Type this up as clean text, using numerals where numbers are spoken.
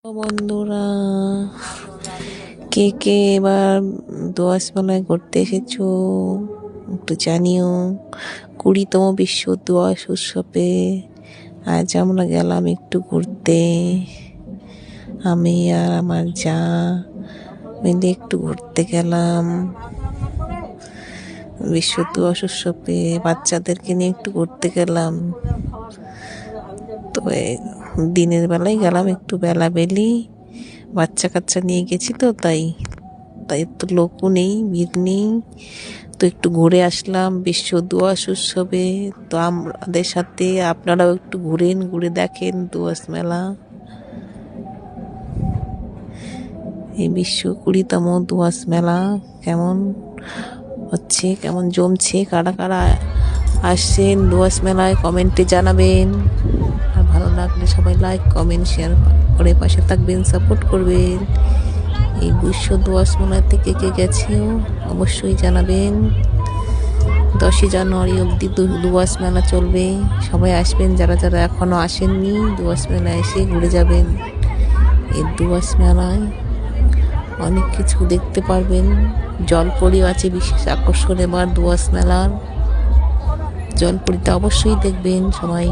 বন্ধুরা, কে কে এবার দোয়াশ মেলায় ঘুরতে এসেছো একটু জানিও। 20তম বিশ্ব দোয়াশ উৎসবে আজ আমরা গেলাম একটু ঘুরতে। আমি আর আমার যা মিলে একটু ঘুরতে গেলাম বিশ্ব দোয়াশ উৎসবে। বাচ্চাদেরকে নিয়ে একটু ঘুরতে গেলাম। তো দিনের বেলায় গেলাম, একটু বেলি বাচ্চা কাচ্চা নিয়ে গেছি, তো তাই তো লোকও নেই, ভিড় নেই। তো একটু ঘুরে আসলাম বিশ্ব দোয়াশ উৎসবে। তো আমাদের সাথে আপনারাও একটু ঘুরে দেখেন দোয়াশ মেলা। এই বিশ্ব 20তম দোয়াশ মেলা কেমন হচ্ছে, কেমন জমছে, কারা কারা আসছেন দোয়াশ মেলায় কমেন্টে জানাবেন। আর ভালো লাগলে সবাই লাইক কমেন্ট শেয়ার করে পাশে থাকবেন, সাপোর্ট করবেন। এই বিশ্ব দোয়াশ মেলা থেকে কে গেছেও অবশ্যই জানাবেন। 10ই জানুয়ারি অবধি দোয়াশ মেলা চলবে। সবাই আসবেন, যারা যারা এখনো আসেননি দোয়াশ মেলায় এসে ঘুরে যাবেন। এই দোয়াশ মেলায় অনেক কিছু দেখতে পারবেন। জলপরিও আছে বিশেষ আকর্ষণ এবার দোয়াশ মেলার। জলপরিটা অবশ্যই দেখবেন সবাই।